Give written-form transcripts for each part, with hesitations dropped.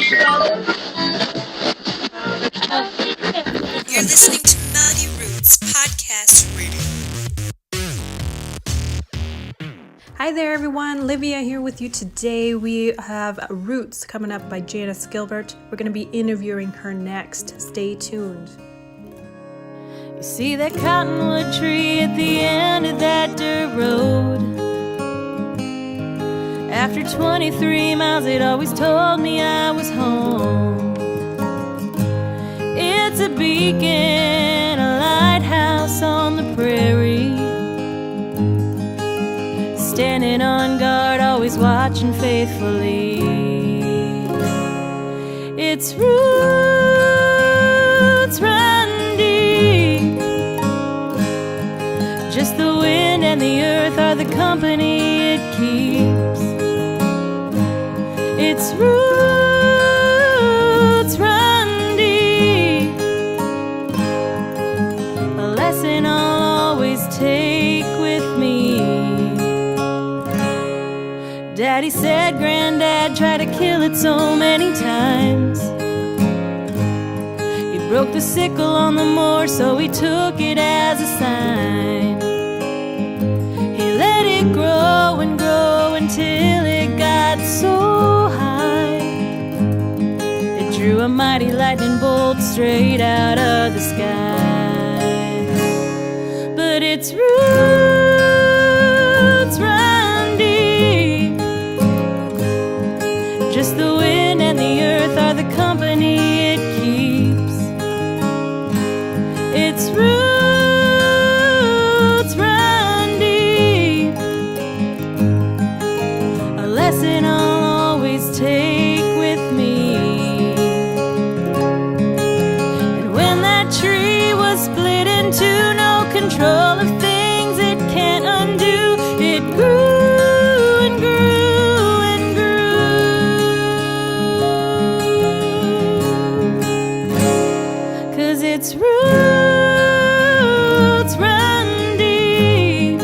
You're listening to Melody Roots Podcast Radio. Hi there everyone, Livia here with you today. We have Roots coming up by Janice Gilbert. We're going to be interviewing her next. Stay tuned. You see that cottonwood tree at the end of that dirt road? After 23 miles, it always told me I was home. It's a beacon, a lighthouse on the prairie, standing on guard, always watching faithfully. Its roots run deep. Just the wind and the earth are the company it keeps. Its roots run deep. A lesson I'll always take with me. Daddy said Granddad tried to kill it so many times. He broke the sickle on the moor, so he took it as a sign. He let it grow and grow until it got so high. It drew a mighty lightning bolt straight out of the sky. But its roots run deep. Just the wind and the earth are the company it keeps. Its roots run deep. A lesson I'll always take with me. And when that tree was split into no control of things it can't undo, it grew. Its roots run deep.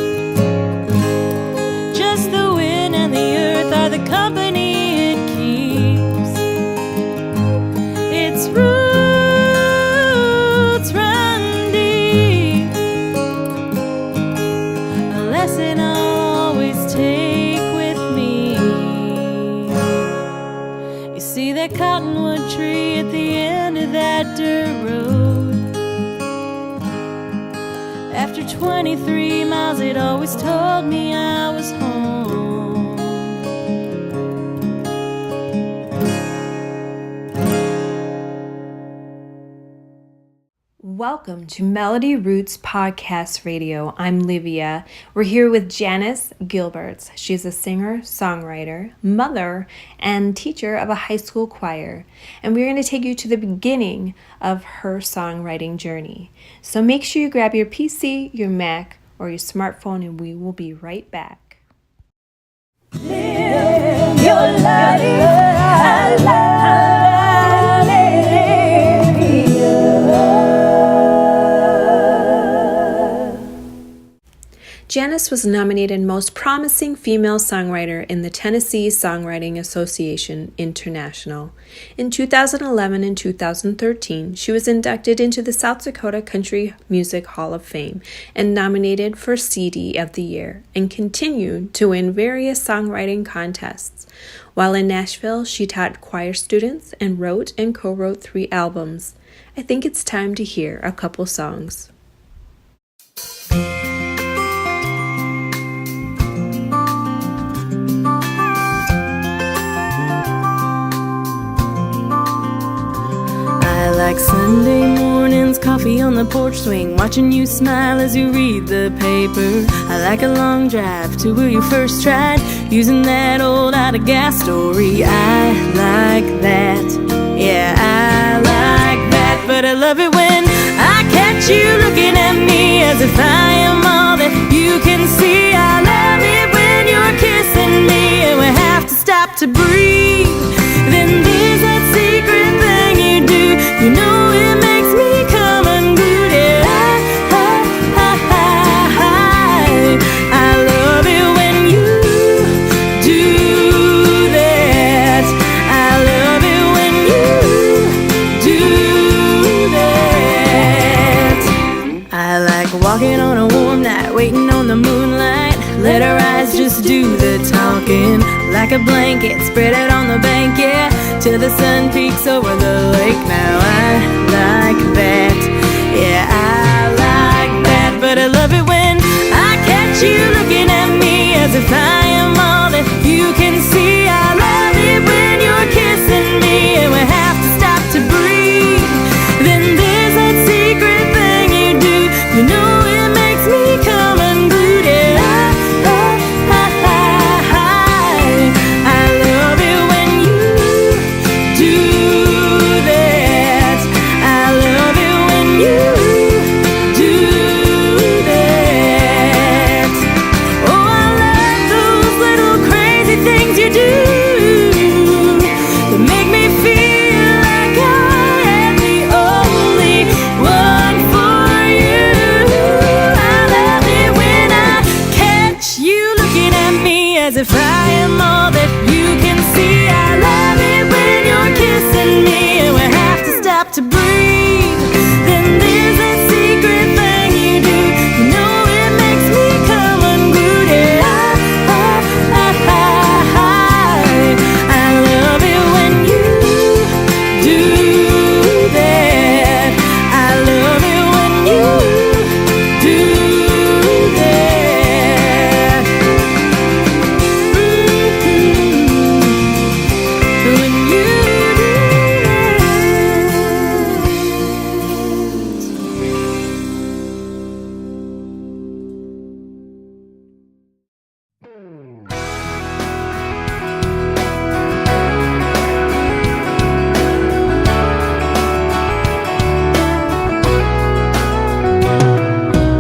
Just the wind and the earth are the company it keeps. Its roots run deep. A lesson I'll always take with me. You see that cottonwood tree at the end of that dirt road? After 23 miles, it always told me I was home. Welcome to Melody Roots Podcast Radio. I'm Livia. We're here with Janice Gilbert. She's a singer, songwriter, mother, and teacher of a high school choir. And we're going to take you to the beginning of her songwriting journey. So make sure you grab your PC, your Mac, or your smartphone, and we will be right back. Live your life. Janice was nominated Most Promising Female Songwriter in the Tennessee Songwriting Association International. In 2011 and 2013, she was inducted into the South Dakota Country Music Hall of Fame and nominated for CD of the Year, and continued to win various songwriting contests. While in Nashville, she taught choir students and wrote and co-wrote 3 albums. I think it's time to hear a couple songs. Like Sunday mornings, coffee on the porch swing, watching you smile as you read the paper. I like a long drive to where you first tried, using that old out-of-gas story. I like that, yeah, I like that. But I love it when I catch you looking at me as if I am all that you can see. I love it when you're kissing me and we have to stop to breathe. Then there's that secret thing you do, you know it makes me come unglued. Yeah, I love it when you do that. I love like a blanket, spread out on the bank, yeah, till the sun peeks over the lake. Now I like that, yeah, I like that. But I love it when I catch you looking at me as if I am all that you can see. I love it when you're kissing me and we have to stop to breathe. Then there's that secret thing you do, you know it makes me come unglued. Yeah, I love it when you do that. I love it when you do that. Oh, I love those little crazy things you do that make me feel like I am the only one for you. I love it when I catch you looking at me as if I am all that you can see. I love it when you're kissing me and we have to stop to breathe. Then there's that secret thing you do, you know it makes me come unglued. Yeah, I love it when you do that. I love it when you do that. When you do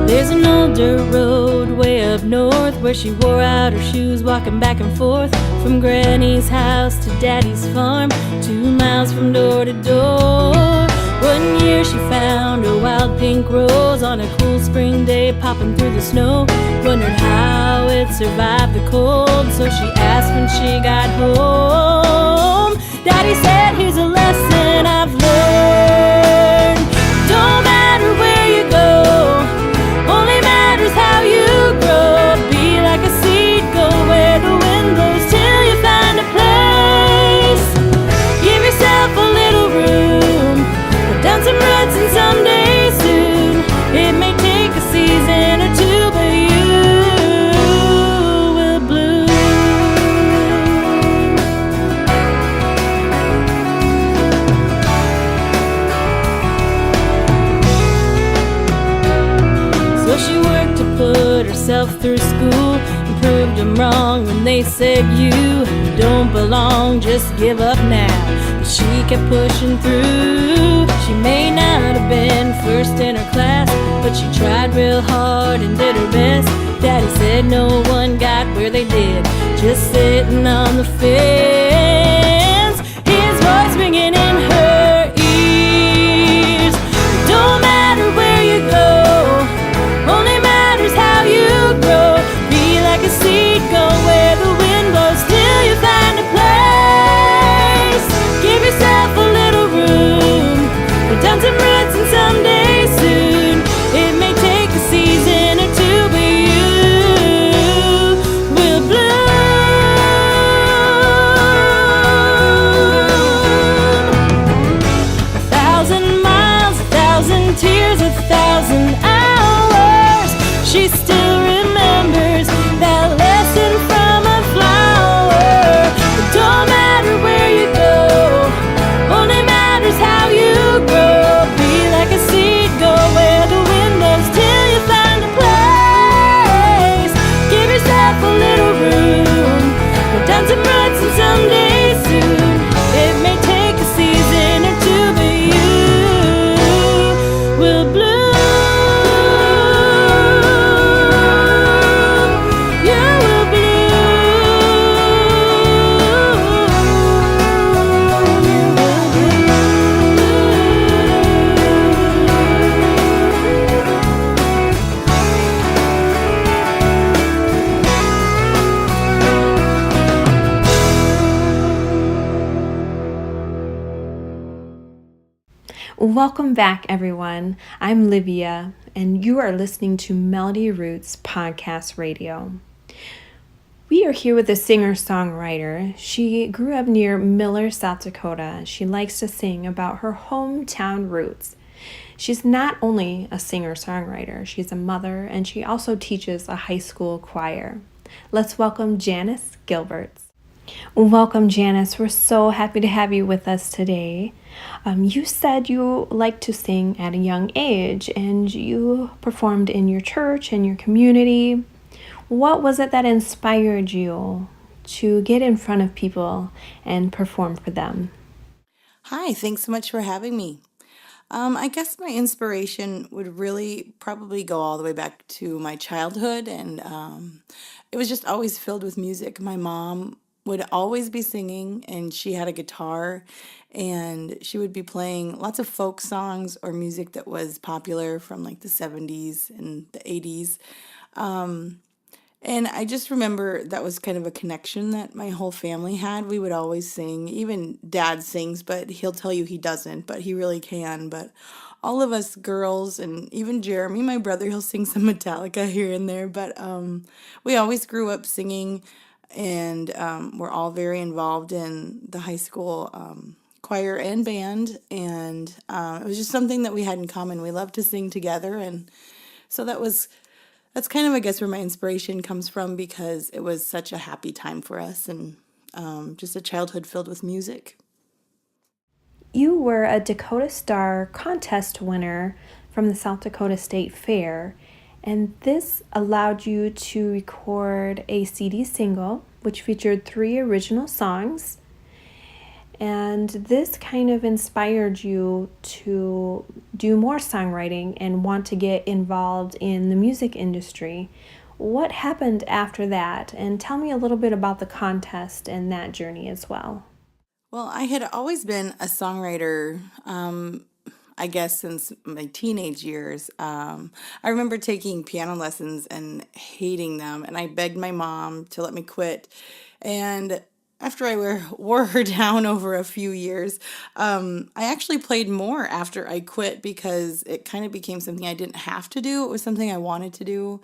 There's an old dirt road way up north where she wore out her shoes walking back and forth from Granny's house to Daddy's farm, 2 miles from door to door. One year she found a wild pink rose on a cool spring day popping through the snow. Wondered how it survived the cold, so she asked when she got home. Daddy said, here's a lesson I've learned. Don't matter where you go, only matters how you grow. Be like a seed, go where the wind blows till you find a place. Give yourself a little room, put down some roots and someday soon it may take a season or two, but you will bloom. So she worked to put herself through school and proved them wrong when they said you don't belong, just give up now. But she kept pushing through. She may not have been first in her class, but she tried real hard and did her best. Daddy said no one got where they did, just sitting on the fence. His voice ringing in her ears. It don't matter where you go, only matters how you grow. Be like a seed, go where the wind blows till you find a place. Give yourself a little room, put down some roots and someday soon it may take a season or two, but you will bloom. 1,000 miles, 1,000 tears, 1,000 hours. She still remembers that lesson from a flower. It don't matter where you go, only matters how you grow. Be like a seed, go where the wind blows till you find a place. Give yourself a little room, put down some roots and someday soon it may take a season or two, but you will bloom. You will Welcome back, everyone. I'm Livia, and you are listening to Melody Roots Podcast Radio. We are here with a singer-songwriter. She grew up near Miller, South Dakota. She likes to sing about her hometown roots. She's not only a singer-songwriter, she's a mother, and she also teaches a high school choir. Let's welcome Janice Gilbert. Welcome, Janice. We're so happy to have you with us today. You said you like to sing at a young age, and you performed in your church and your community. What was it that inspired you to get in front of people and perform for them? Hi, thanks so much for having me. I guess my inspiration would really probably go all the way back to my childhood, and it was just always filled with music. My mom would always be singing, and she had a guitar, and she would be playing lots of folk songs or music that was popular from like the 70s and the 80s. And I just remember that was kind of a connection that my whole family had. We would always sing. Even dad sings, but he'll tell you he doesn't, but he really can. But all of us girls, and even Jeremy, my brother, he'll sing some Metallica here and there. But we always grew up singing, and we're all very involved in the high school choir and band. And it was just something that we had in common. We loved to sing together. And so that's kind of, I guess, where my inspiration comes from, because it was such a happy time for us, and just a childhood filled with music. You were a Dakota Star contest winner from the South Dakota State Fair, and this allowed you to record a CD single which featured 3 original songs. And this kind of inspired you to do more songwriting and want to get involved in the music industry. What happened after that? And tell me a little bit about the contest and that journey as well. Well, I had always been a songwriter, I guess, since my teenage years. I remember taking piano lessons and hating them, and I begged my mom to let me quit. And after I wore her down over a few years, I actually played more after I quit, because it kind of became something I didn't have to do. It was something I wanted to do.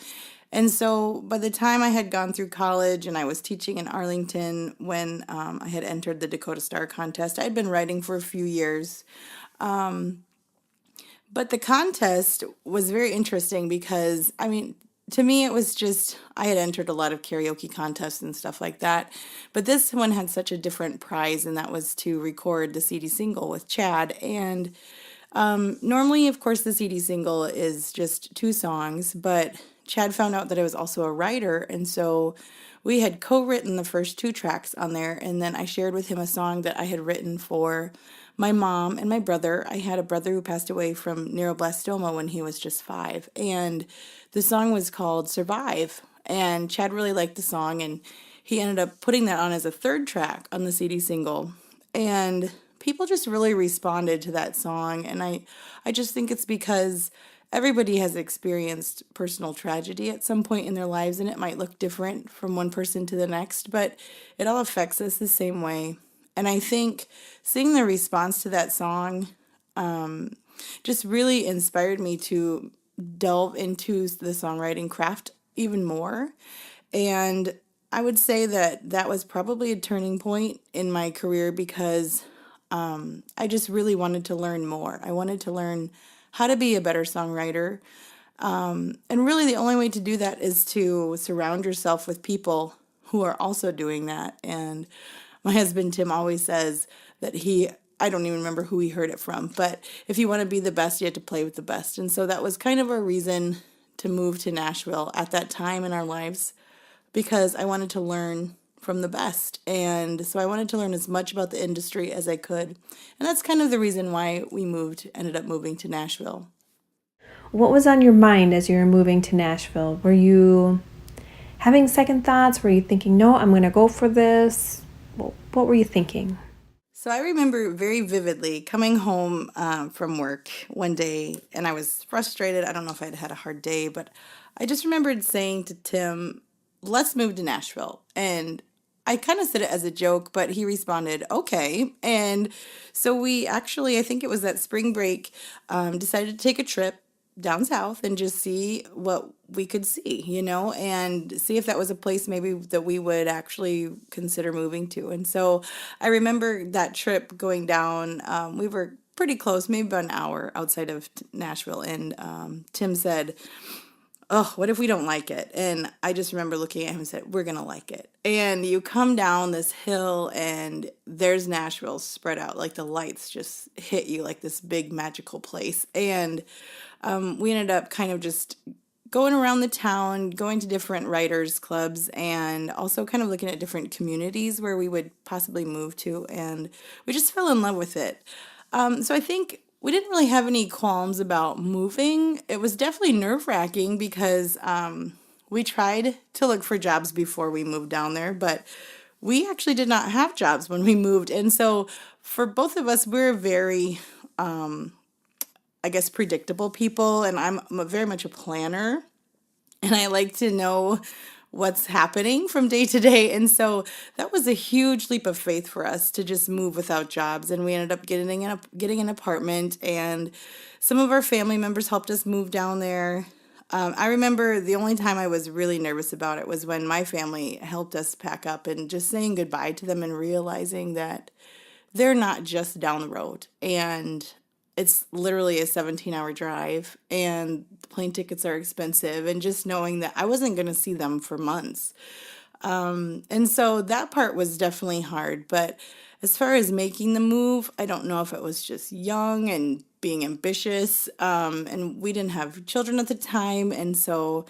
And so by the time I had gone through college and I was teaching in Arlington when I had entered the Dakota Star contest, I had been writing for a few years. But the contest was very interesting because, I mean, to me, it was just, I had entered a lot of karaoke contests and stuff like that. But this one had such a different prize, and that was to record the CD single with Chad. And normally, of course, the CD single is just 2 songs, but Chad found out that I was also a writer. And so we had co-written the first 2 tracks on there. And then I shared with him a song that I had written for my mom and my brother. I had a brother who passed away from neuroblastoma when he was just 5. And the song was called Survive. And Chad really liked the song, and he ended up putting that on as a 3rd track on the CD single. And people just really responded to that song. And I just think it's because everybody has experienced personal tragedy at some point in their lives, and it might look different from one person to the next, but it all affects us the same way. And I think seeing the response to that song just really inspired me to delve into the songwriting craft even more. And I would say that that was probably a turning point in my career, because I just really wanted to learn more. I wanted to learn how to be a better songwriter. And really the only way to do that is to surround yourself with people who are also doing that. And my husband, Tim, always says that I don't even remember who he heard it from, but if you want to be the best, you have to play with the best. And so that was kind of a reason to move to Nashville at that time in our lives, because I wanted to learn from the best. And so I wanted to learn as much about the industry as I could. And that's kind of the reason why we ended up moving to Nashville. What was on your mind as you were moving to Nashville? Were you having second thoughts? Were you thinking, no, I'm going to go for this? What were you thinking? So I remember very vividly coming home from work one day, and I was frustrated. I don't know if I'd had a hard day, but I just remembered saying to Tim, let's move to Nashville. And I kind of said it as a joke, but he responded, okay. And so we actually, I think it was that spring break, decided to take a trip. down south and just see what we could see, and see if that was a place maybe that we would actually consider moving to. And so I remember that trip going down. We were pretty close, maybe about an hour outside of Nashville. And Tim said, "Oh, what if we don't like it?" And I just remember looking at him and said, "We're going to like it." And you come down this hill and there's Nashville spread out, like the lights just hit you like this big magical place. And we ended up kind of just going around the town, going to different writers clubs, and also kind of looking at different communities where we would possibly move to. And we just fell in love with it. So I think we didn't really have any qualms about moving. It was definitely nerve-wracking because we tried to look for jobs before we moved down there, but we actually did not have jobs when we moved. And so for both of us, we're very, I guess, predictable people, and I'm very much a planner, and I like to know what's happening from day to day. And so that was a huge leap of faith for us to just move without jobs. And we ended up getting an apartment, and some of our family members helped us move down there. I remember the only time I was really nervous about it was when my family helped us pack up, and just saying goodbye to them and realizing that they're not just down the road, and it's literally a 17-hour drive, and the plane tickets are expensive, and just knowing that I wasn't going to see them for months. And so that part was definitely hard. But as far as making the move, I don't know if it was just young and being ambitious, and we didn't have children at the time. And so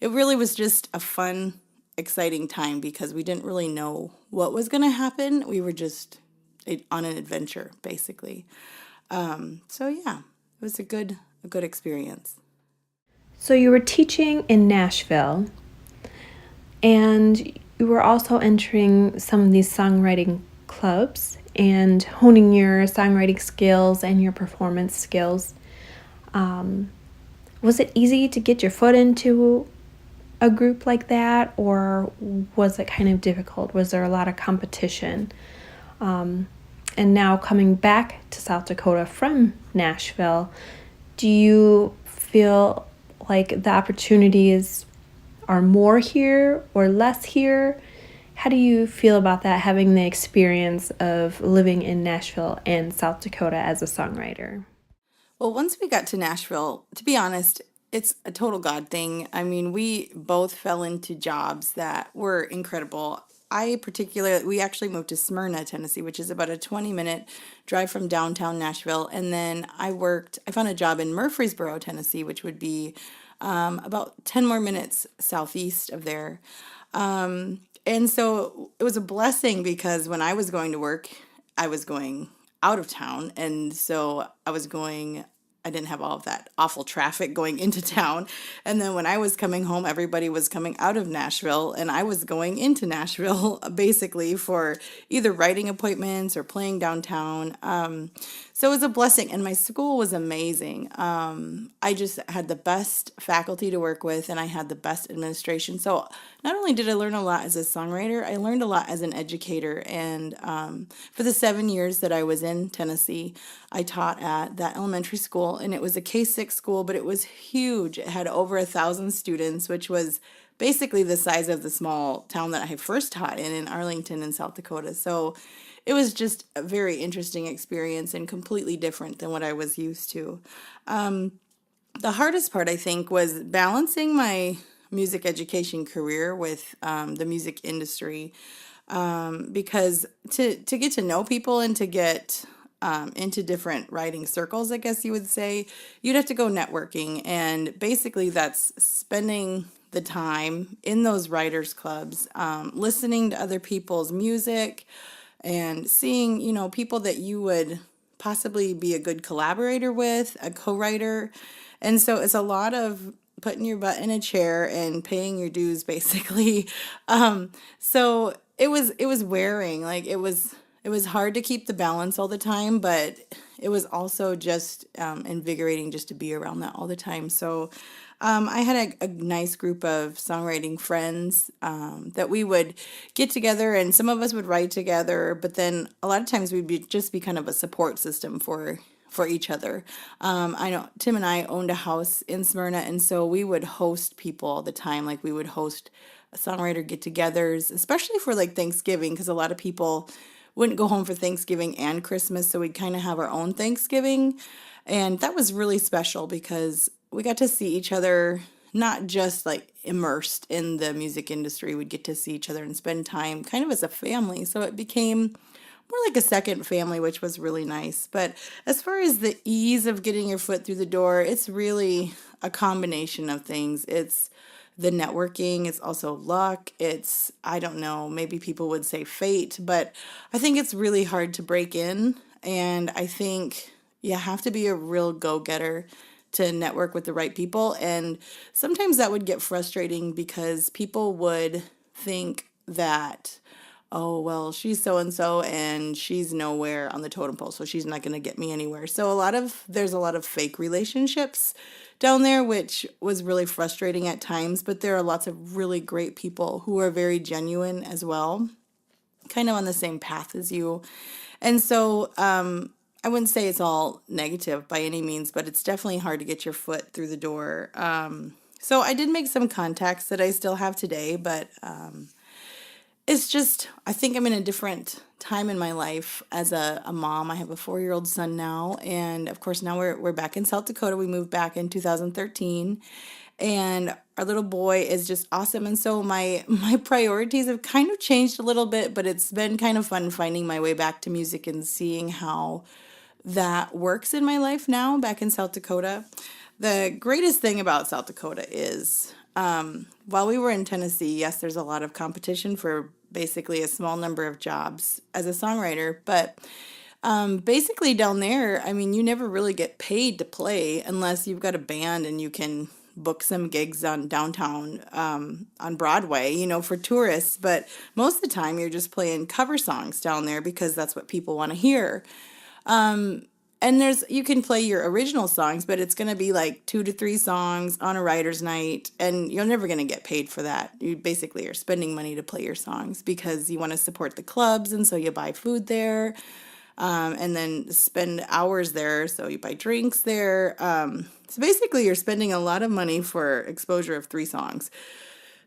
it really was just a fun, exciting time because we didn't really know what was going to happen. We were just on an adventure, basically. So yeah, it was a good experience. So you were teaching in Nashville, and you were also entering some of these songwriting clubs and honing your songwriting skills and your performance skills. Was it easy to get your foot into a group like that, or was it kind of difficult? Was there a lot of competition? And now coming back to South Dakota from Nashville, do you feel like the opportunities are more here or less here? How do you feel about that, having the experience of living in Nashville and South Dakota as a songwriter? Well, once we got to Nashville, to be honest, it's a total God thing. I mean, we both fell into jobs that were incredible. We actually moved to Smyrna, Tennessee, which is about a 20-minute drive from downtown Nashville. And then I found a job in Murfreesboro, Tennessee, which would be about 10 more minutes southeast of there. And so it was a blessing because when I was going to work, I was going out of town. And so I didn't have all of that awful traffic going into town. And then when I was coming home, everybody was coming out of Nashville, and I was going into Nashville basically for either writing appointments or playing downtown. So it was a blessing, and my school was amazing. I just had the best faculty to work with, and I had the best administration. So not only did I learn a lot as a songwriter, I learned a lot as an educator. And for the 7 years that I was in Tennessee, I taught at that elementary school, and it was a K-6 school, but it was huge. It had over 1,000 students, which was basically the size of the small town that I first taught in Arlington in South Dakota. So it was just a very interesting experience and completely different than what I was used to. The hardest part, I think, was balancing my music education career with the music industry, because to get to know people and to get into different writing circles, I guess you would say, you'd have to go networking. And basically that's spending the time in those writers clubs, listening to other people's music and seeing, people that you would possibly be a good collaborator with, a co-writer. And so it's a lot of putting your butt in a chair and paying your dues, basically. So it was wearing. Like it was hard to keep the balance all the time, but it was also just invigorating just to be around that all the time. So I had a nice group of songwriting friends that we would get together, and some of us would write together, but then a lot of times we'd just be kind of a support system for for each other. I know Tim and I owned a house in Smyrna, and so we would host people all the time. Like we would host songwriter get-togethers, especially for like Thanksgiving, because a lot of people wouldn't go home for Thanksgiving and Christmas, so we'd kind of have our own Thanksgiving. And that was really special because we got to see each other, not just like immersed in the music industry. We'd get to see each other and spend time kind of as a family. So it became more like a second family, which was really nice. But as far as the ease of getting your foot through the door, it's really a combination of things. It's the networking, it's also luck, it's, I don't know, maybe people would say fate, but I think it's really hard to break in. And I think you have to be a real go-getter to network with the right people. And sometimes that would get frustrating because people would think that, oh, well, she's so-and-so and she's nowhere on the totem pole, so she's not going to get me anywhere. So there's a lot of fake relationships down there, which was really frustrating at times, but there are lots of really great people who are very genuine as well, kind of on the same path as you. And so I wouldn't say it's all negative by any means, but it's definitely hard to get your foot through the door. So I did make some contacts that I still have today, but it's just, I think I'm in a different time in my life as a mom. I have a 4-year-old son now, and of course now we're back in South Dakota. We moved back in 2013, and our little boy is just awesome. And so my priorities have kind of changed a little bit, but it's been kind of fun finding my way back to music and seeing how that works in my life now back in South Dakota. The greatest thing about South Dakota is while we were in Tennessee, yes, there's a lot of competition for basically a small number of jobs as a songwriter, but basically down there, I mean, you never really get paid to play unless you've got a band and you can book some gigs on downtown on Broadway, for tourists. But most of the time you're just playing cover songs down there because that's what people want to hear. And you can play your original songs, but it's going to be like 2 to 3 songs on a writer's night, and you're never going to get paid for that. You basically are spending money to play your songs because you want to support the clubs, and so you buy food there, and then spend hours there, so you buy drinks there. So basically you're spending a lot of money for exposure of 3 songs.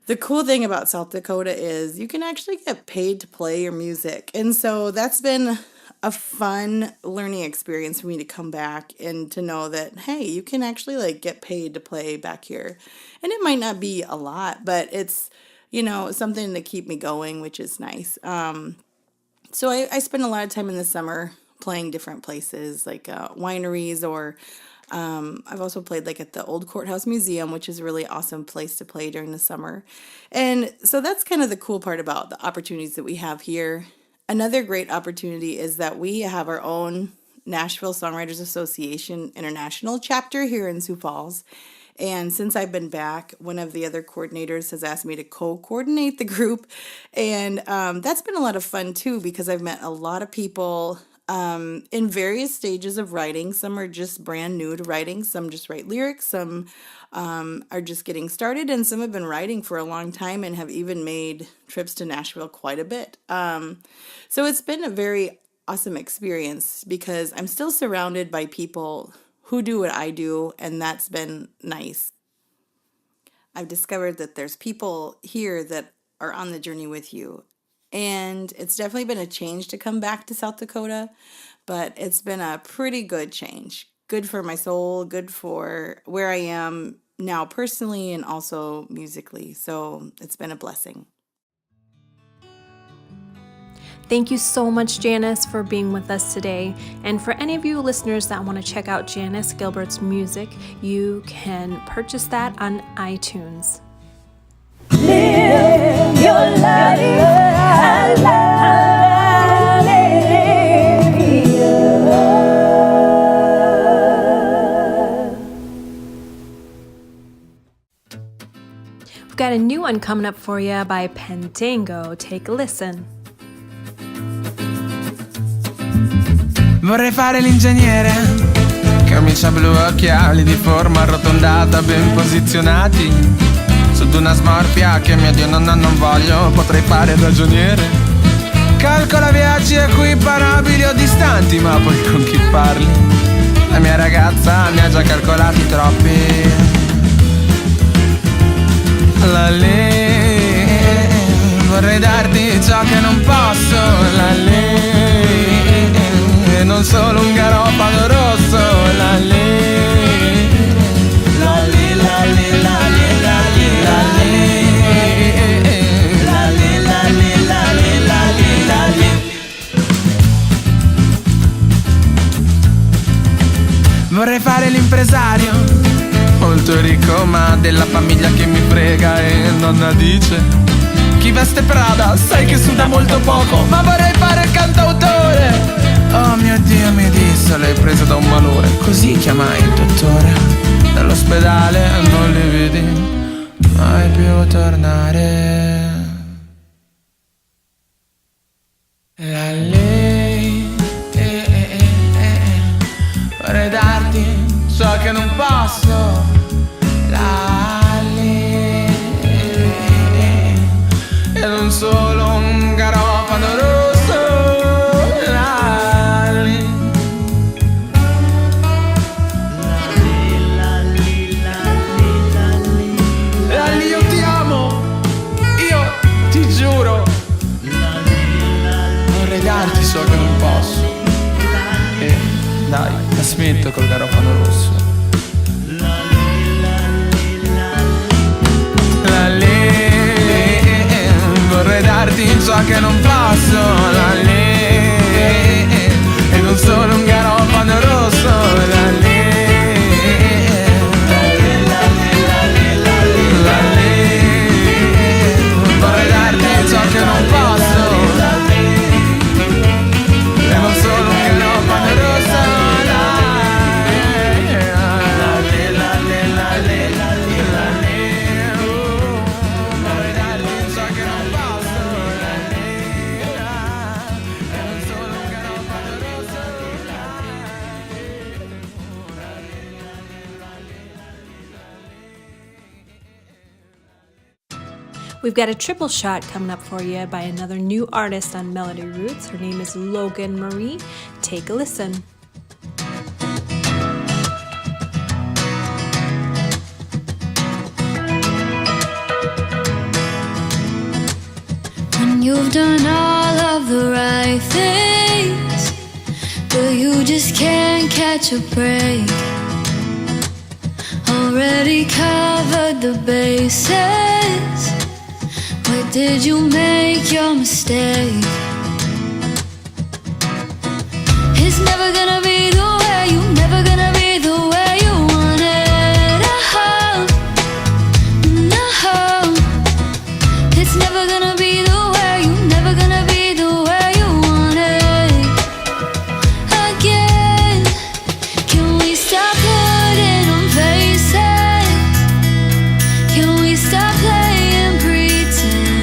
The cool thing about South Dakota is you can actually get paid to play your music, and so that's been a fun learning experience for me to come back and to know that, hey, you can actually like get paid to play back here. And it might not be a lot, but it's, something to keep me going, which is nice. So I spend a lot of time in the summer playing different places like wineries, or I've also played like at the Old Courthouse Museum, which is a really awesome place to play during the summer. And so that's kind of the cool part about the opportunities that we have here. Another great opportunity is that we have our own Nashville Songwriters Association International chapter here in Sioux Falls. And since I've been back, one of the other coordinators has asked me to co-coordinate the group. And that's been a lot of fun too, because I've met a lot of people in various stages of writing. Some are just brand new to writing. Some just write lyrics. Some are just getting started, and some have been writing for a long time and have even made trips to Nashville quite a bit. So it's been a very awesome experience because I'm still surrounded by people who do what I do, and that's been nice. I've discovered that there's people here that are on the journey with you, and it's definitely been a change to come back to South Dakota, but it's been a pretty good change. Good for my soul, good for where I am now personally and also musically. So it's been a blessing. Thank you so much, Janice, for being with us today. And for any of you listeners that want to check out Janice Gilbert's music, you can purchase that on iTunes. Live your life. We've got a new one coming up for you by Pandango. Take a listen. Vorrei fare l'ingegnere, camicia blu, occhiali di forma arrotondata, ben posizionati sotto una smorfia che mio Dio non voglio. Potrei fare ragioniere, calcola viaggi equiparabili o distanti, ma poi con chi parli La mia ragazza ne ha già calcolati troppi. Vorrei darti ciò che non posso, e non solo un garofano rosso, Vorrei fare l'impresario, molto ricco ma della famiglia che mi frega. E nonna dice: chi veste Prada sai che suda molto poco. Ma vorrei fare il cantautore. Oh mio Dio, mi disse, l'hai presa da un malore. Così chiamai il dottore. Dall'ospedale non li vedi mai più tornare. La lei vorrei darti ciò che non posso. E non solo un garofano rosso. Lali, io ti amo, io ti giuro. Vorrei darti ciò che non posso. E dai, la smetto col garofano rosso. Vorrei darti ciò che non posso, e non solo un garofano rosso, vorrei darti ciò che non posso, e non solo un garofano rosso. We've got a triple shot coming up for you by another new artist on Melody Roots. Her name is Logan Marie. Take a listen. When you've done all of the right things, but you just can't catch a break. Already covered the bases. Where did you make your mistake? It's never gonna be the way, you never gonna be the way you want it. Oh, no, it's never gonna be the way, you never gonna be the way you want it. Again, can we stop putting on faces? Can we stop playing pretend?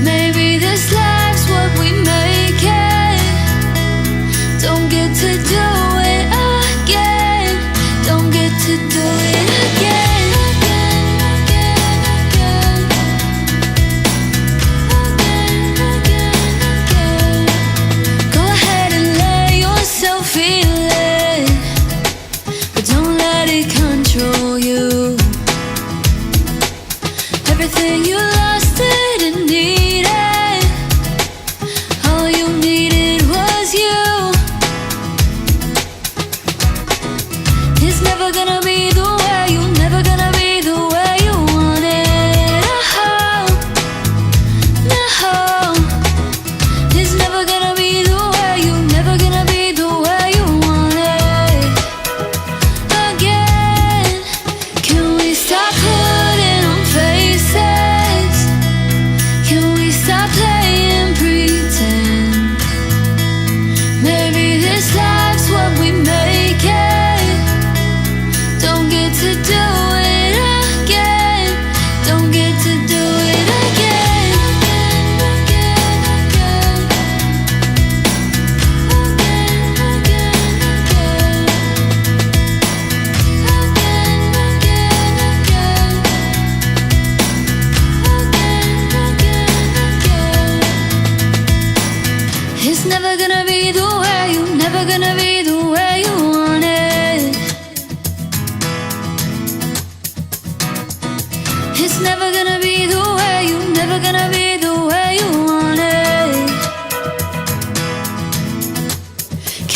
Maybe this life's what we make it. Don't get to do it again. Don't get to do it again. Go ahead and let yourself feel it, but don't let it control you. Everything you lost didn't need it. All you needed was you. It's never gonna be the way, you never gonna be the way you want it. Oh, no, it's never gonna be the way, you never gonna be the way you want it. Again, can we stop putting on faces? Can we stop playing pretend? Maybe this life's what we make it.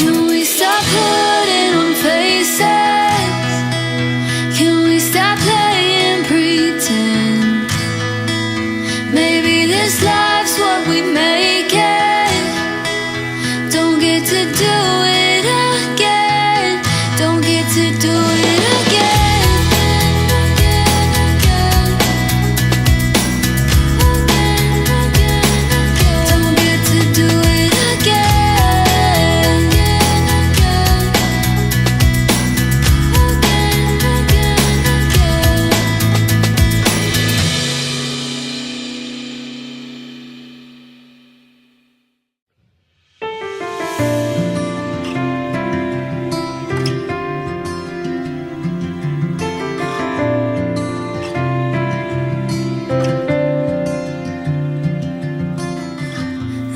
Can we stop putting on faces? Can we stop playing pretend? Maybe this life's what we make it. Don't get to do it again. Don't get to do it again. Don't get to do it again.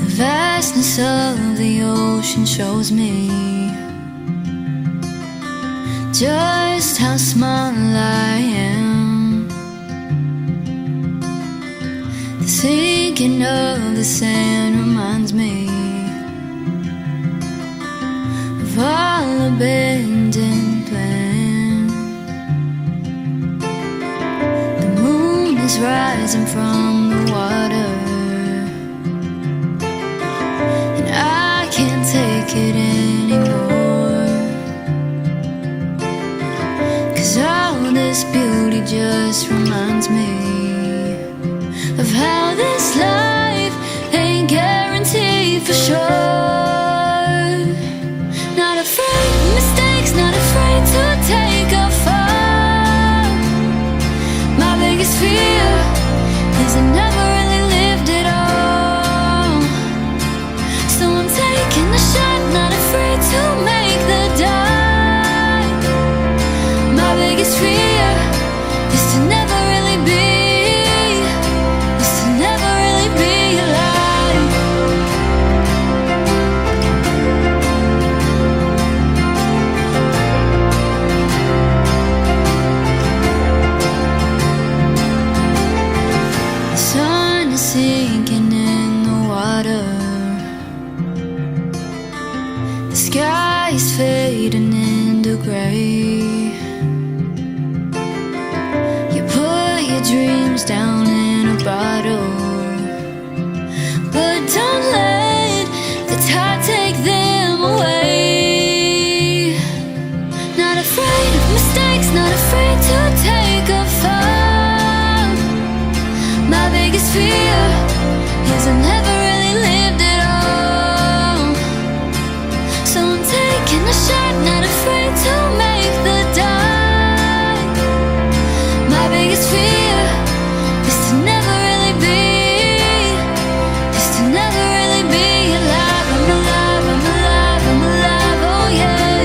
The vastness of the ocean shows me just how small I am. The sinking of the sand reminds me of all abandoned plans. The moon is rising from the water, and I can't take it anymore. 'Cause all this beauty just reminds me of how this life ain't guaranteed for sure. Not afraid of mistakes, not afraid to take a fall. My biggest fear is I never really lived it all. So I'm taking the shot, not afraid to make the dive. My biggest fear is to never really be, is to never really be alive. The sun is sinking in the water. The sky is fading into gray. You put your dreams down in a bottle, but don't let the tide take them away. Not afraid of mistakes, not afraid to take a fall. My biggest fear is I never really lived it all. So I'm taking a shot, not afraid to make the dive. My biggest fear is to never really be, is to never really be alive. I'm alive, I'm alive, I'm alive, oh yeah.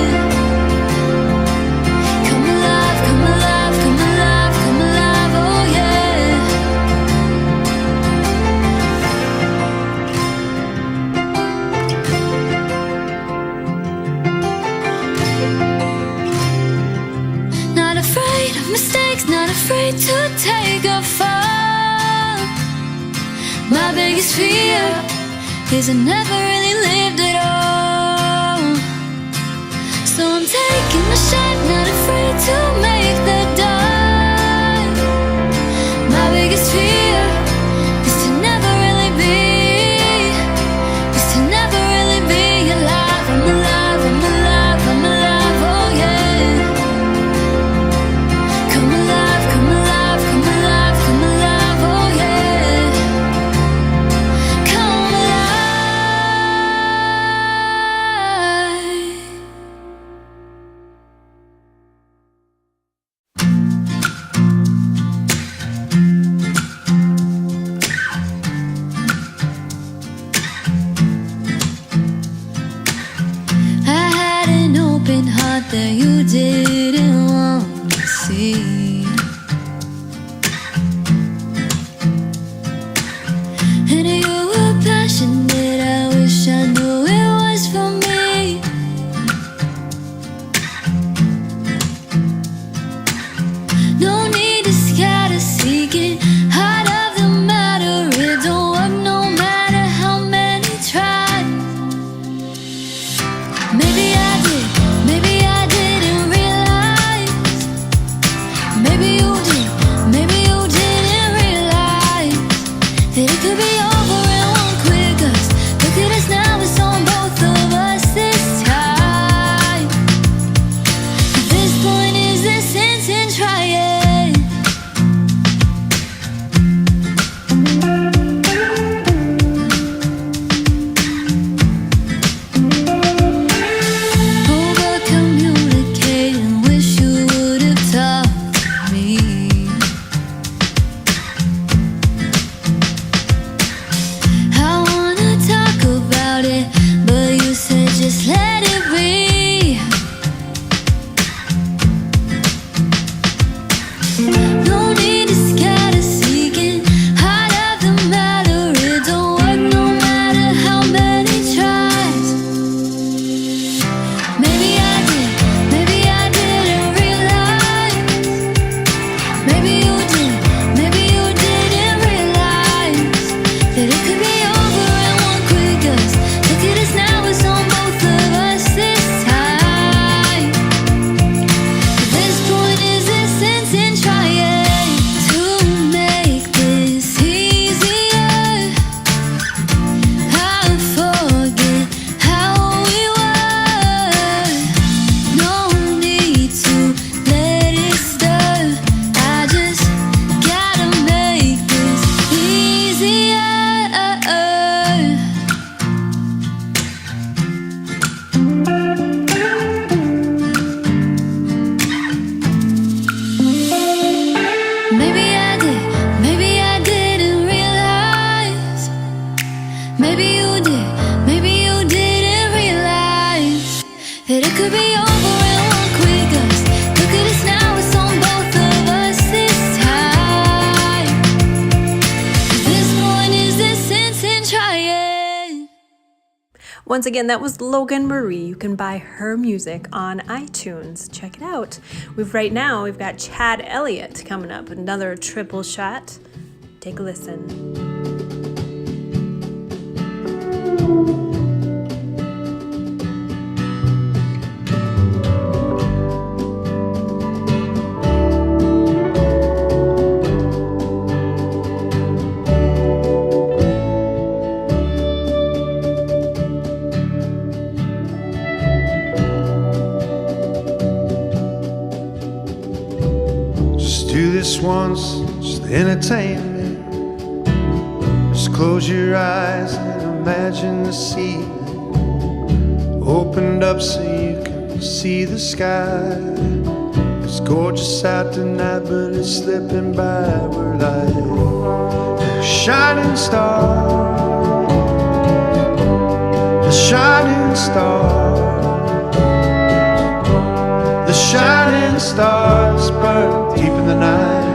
Come alive, come alive, come alive, come alive, oh yeah. Not afraid of mistakes, not afraid to take a fall. My biggest fear is I never really lived it all. So I'm taking the shot, not afraid to make the dive. My biggest fear is to never really be, is to never really be alive. I'm alive, I'm alive, I'm alive, oh yeah. Come alive, come alive, come alive, come alive, oh yeah. Come alive. that it could be over in one quick gust. Look at us now, it's on both of us this time. This point is the sense in trying. Once again, that was Logan Marie. You can buy her music on iTunes. Check it out. Right now, we've got Chad Elliott coming up, another triple shot. Take a listen. Do this once, just entertain me. Just close your eyes and imagine the sea opened up so you can see the sky. It's gorgeous out tonight, but it's slipping by. We're like the shining star, the shining star, the shining stars burn deep in the night.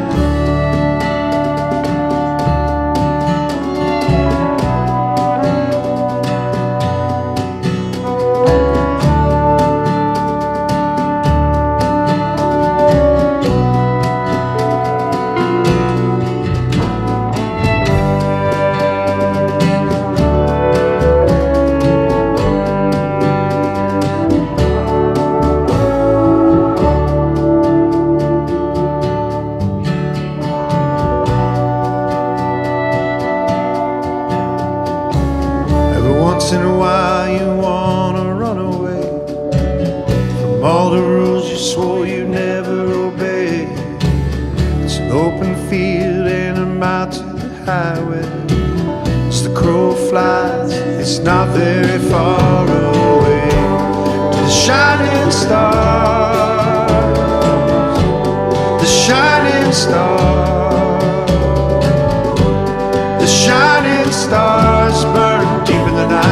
Once in a while you wanna run away from all the rules you swore you'd never obey. It's an open field and a mile to the highway. As the crow flies, it's not very far away. To the shining stars, the shining stars, the shining stars burn deep in the night.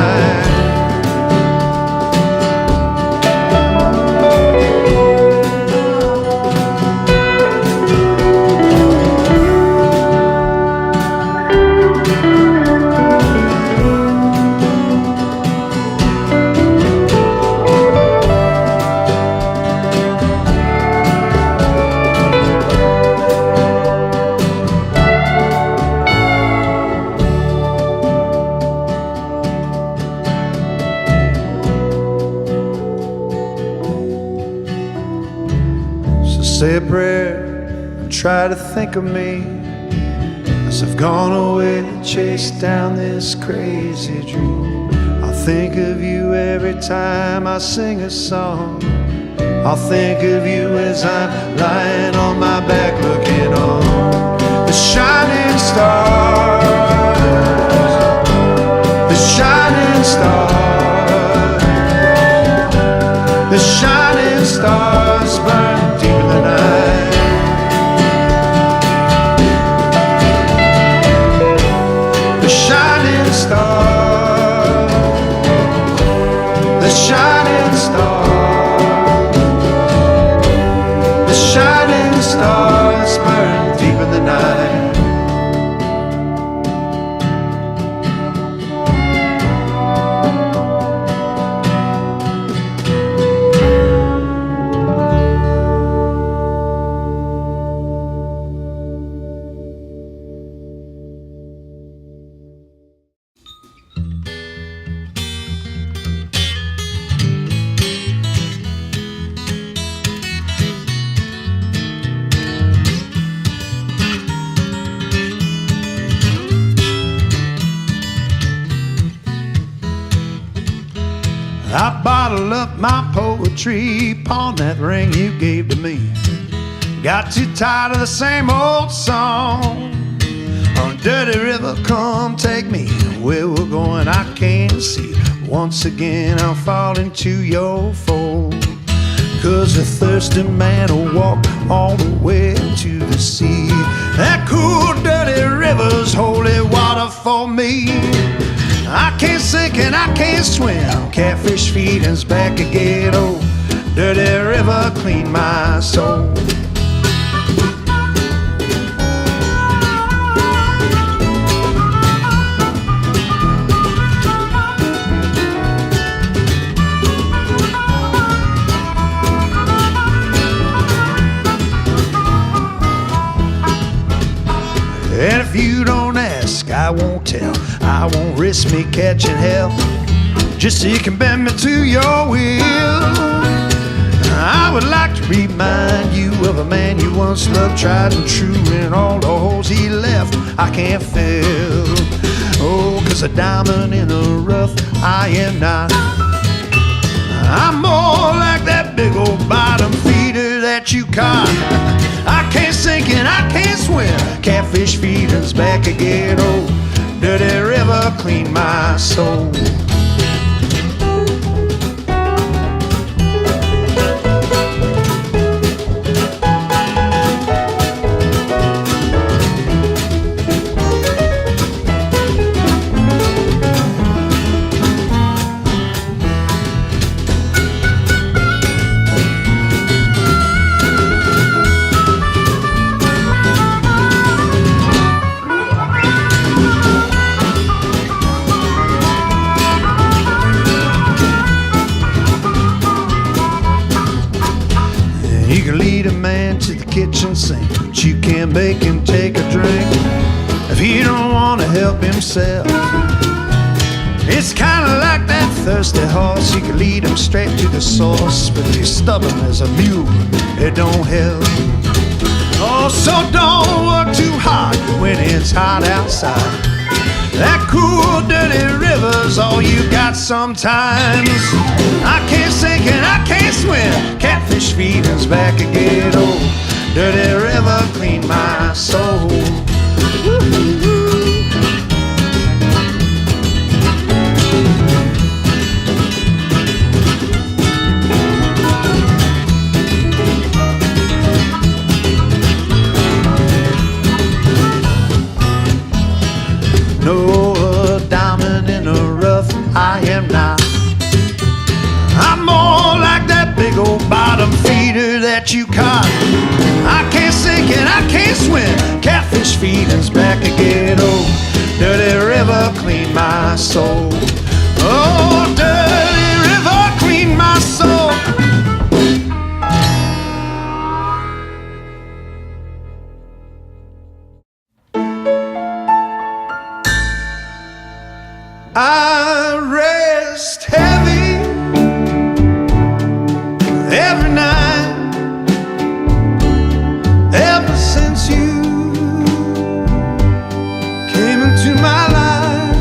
Say a prayer and try to think of me as I've gone away to chase down this crazy dream. I'll think of you every time I sing a song. I'll think of you as I'm lying on my back looking on the shining stars, the shining stars, the shining stars burn deep in the night. The shining star, the shining star, the shining stars burn deep in the night. I bottled up my poetry, pawned that ring you gave to me. Got too tired of the same old song. On a dirty river, come take me. Where we're going, I can't see. Once again, I'll fall into your fold. 'Cause a thirsty man will walk all the way to the sea. That cool, dirty river's holy water for me. I can't sink and I can't swim. Catfish feeding's back again. Oh, dirty river, clean my soul. And if you don't ask, I won't tell. I won't risk me catching hell just so you can bend me to your will. I would like to remind you of a man you once loved, tried and true, and all the holes he left I can't fill. Oh, 'cause a diamond in the rough I am not. I'm more like that big old bottom feeder that you caught. I can't sink and I can't swim. Catfish feeding's back again. Oh, dirty river, clean my soul. You can lead a man to the kitchen sink, but you can't make him take a drink if he don't want to help himself. It's kind of like that thirsty horse. You can lead him straight to the source, but if he's stubborn as a mule, it don't help. Oh, so don't work too hard when it's hot outside. That cool, dirty river's all you got sometimes. I can't sink and I can't swim. Catfish feeding's back again. Oh, dirty river, clean my soul. No diamond in the rough I am not. I'm more like that big old bottom feeder that you caught. I can't sink and I can't swim. Catfish feeding's back again. Oh, dirty river, clean my soul. Oh, dirty river, clean my soul. I rest heavy every night ever since you came into my life.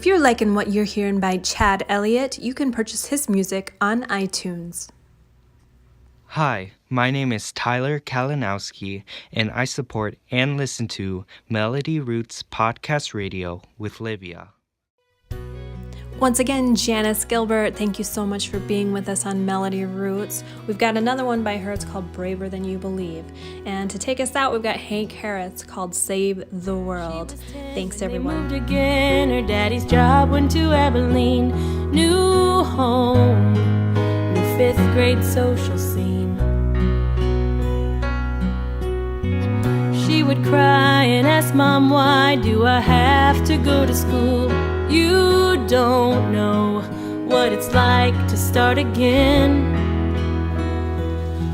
If you're liking what you're hearing by Chad Elliott, you can purchase his music on iTunes. Hi, my name is Tyler Kalinowski, and I support and listen to Melody Roots Podcast Radio with Livia. Once again, Janice Gilbert, thank you so much for being with us on Melody Roots. We've got another one by her, it's called Braver Than You Believe. And to take us out, we've got Hank Harris called Save the World. Thanks, everyone. Moved again, her daddy's job went to Abilene. New home, new fifth grade social scene. She would cry and ask Mom, why do I have to go to school? You don't know what it's like to start again.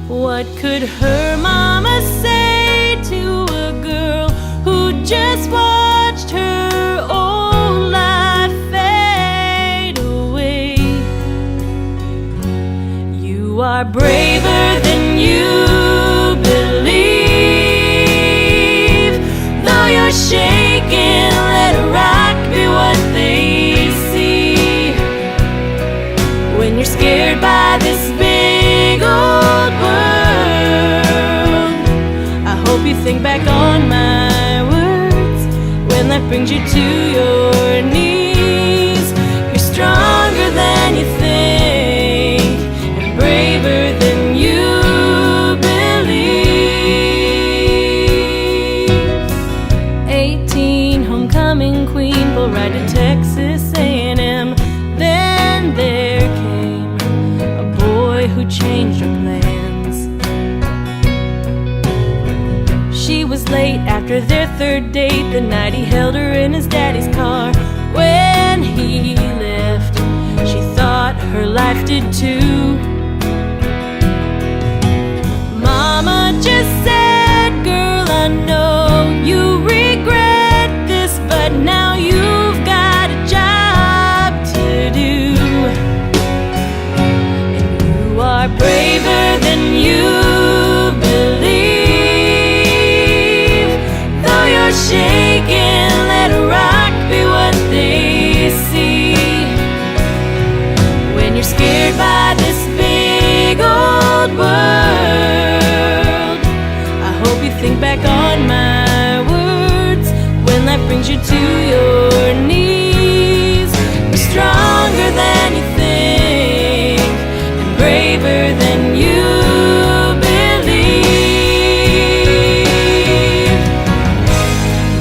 What could her mama say to a girl who just watched her old life fade away? You are braver than you believe. Though you're shaking, let a rock be what they see. When you're scared by this big old world, I hope you think back on my words. When life brings you to your knees, you're stronger than you think and braver than you believe. 18, homecoming queen, full ride to Texas A&M. Then there came a boy who changed her plans. She was late after their third date, the night he held her in his daddy's car. When he left, she thought her life did too. Mama just said, girl, I know you regret this, but now you've got a job to do. And you are braver than you believe. Though you're shaking, let a rock be what they see. When you're scared by this big old world, I hope you think back on my words. When life brings you to your knees, you're stronger than you think and braver than you believe.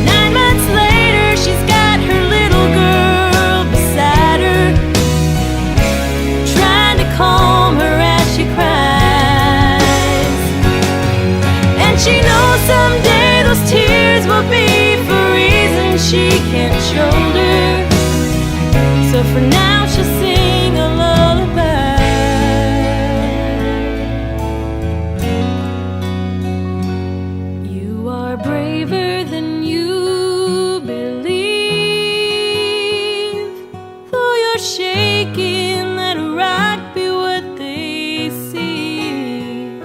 9 months later, she's got her little girl beside her, trying to calm her as she cries. And she knows someday those tears will be for reasons she can't shoulder. So for now she'll sing a lullaby. You are braver than you believe. Though you're shaking, let a rock be what they see.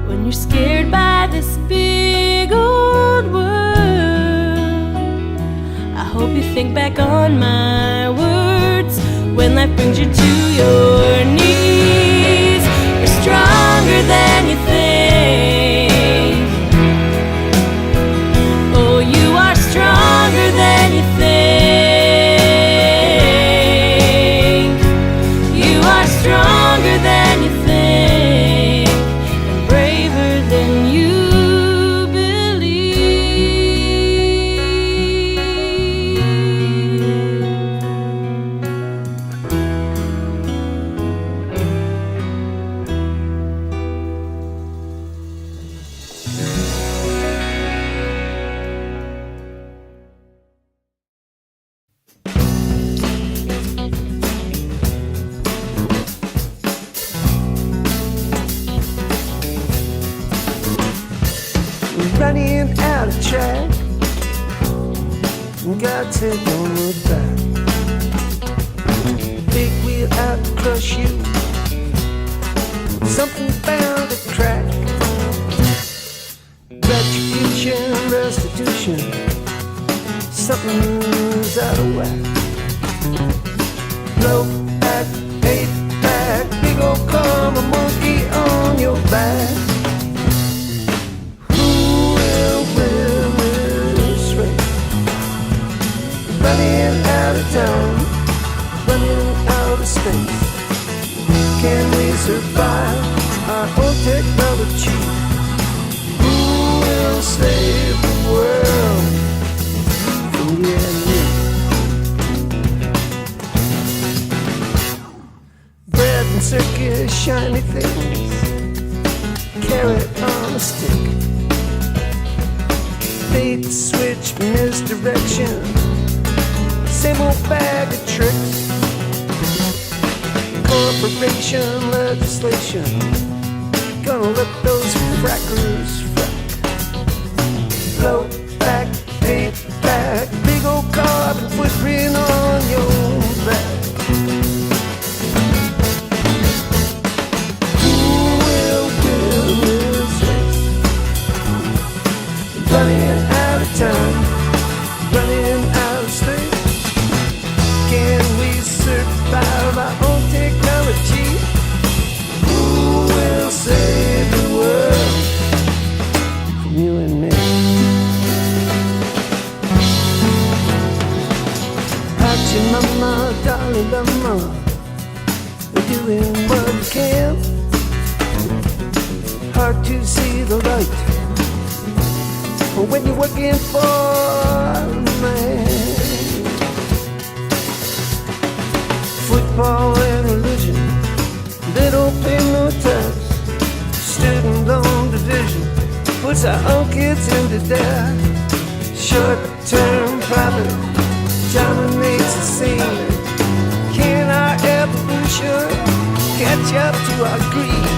When you're scared by this big old world, I hope you think back on my words. When life brings you to your knees, you're stronger than you think. Oh, you are stronger than you think. You are stronger than you think and braver than you believe. Running out of track, God said don't look back. Big wheel out to crush you, something bound to crack. Retribution, restitution, something's out of whack. back. Who will win this race? Running out of time, running out of space. Can we survive our own technology? Who will save the world from you and me? Bread and circus, shiny things, carrot on a stick. Bait switch, misdirection, same old bag of tricks. Corporation legislation, gonna let those frackers frack. Blow back, paint back, big old carbon footprint on your back. Who will win this race? Running out of time, running out of space. Can we survive our own technology? Who will save the world from you and me? Hachi mama, darling mama, we're doing what we can. Hard to see the light when you're working for a man. Football and religion, they don't pay no tax. Student loan division puts our own kids into debt. Short-term profit dominates the scene. Can our evolution catch up to our greed?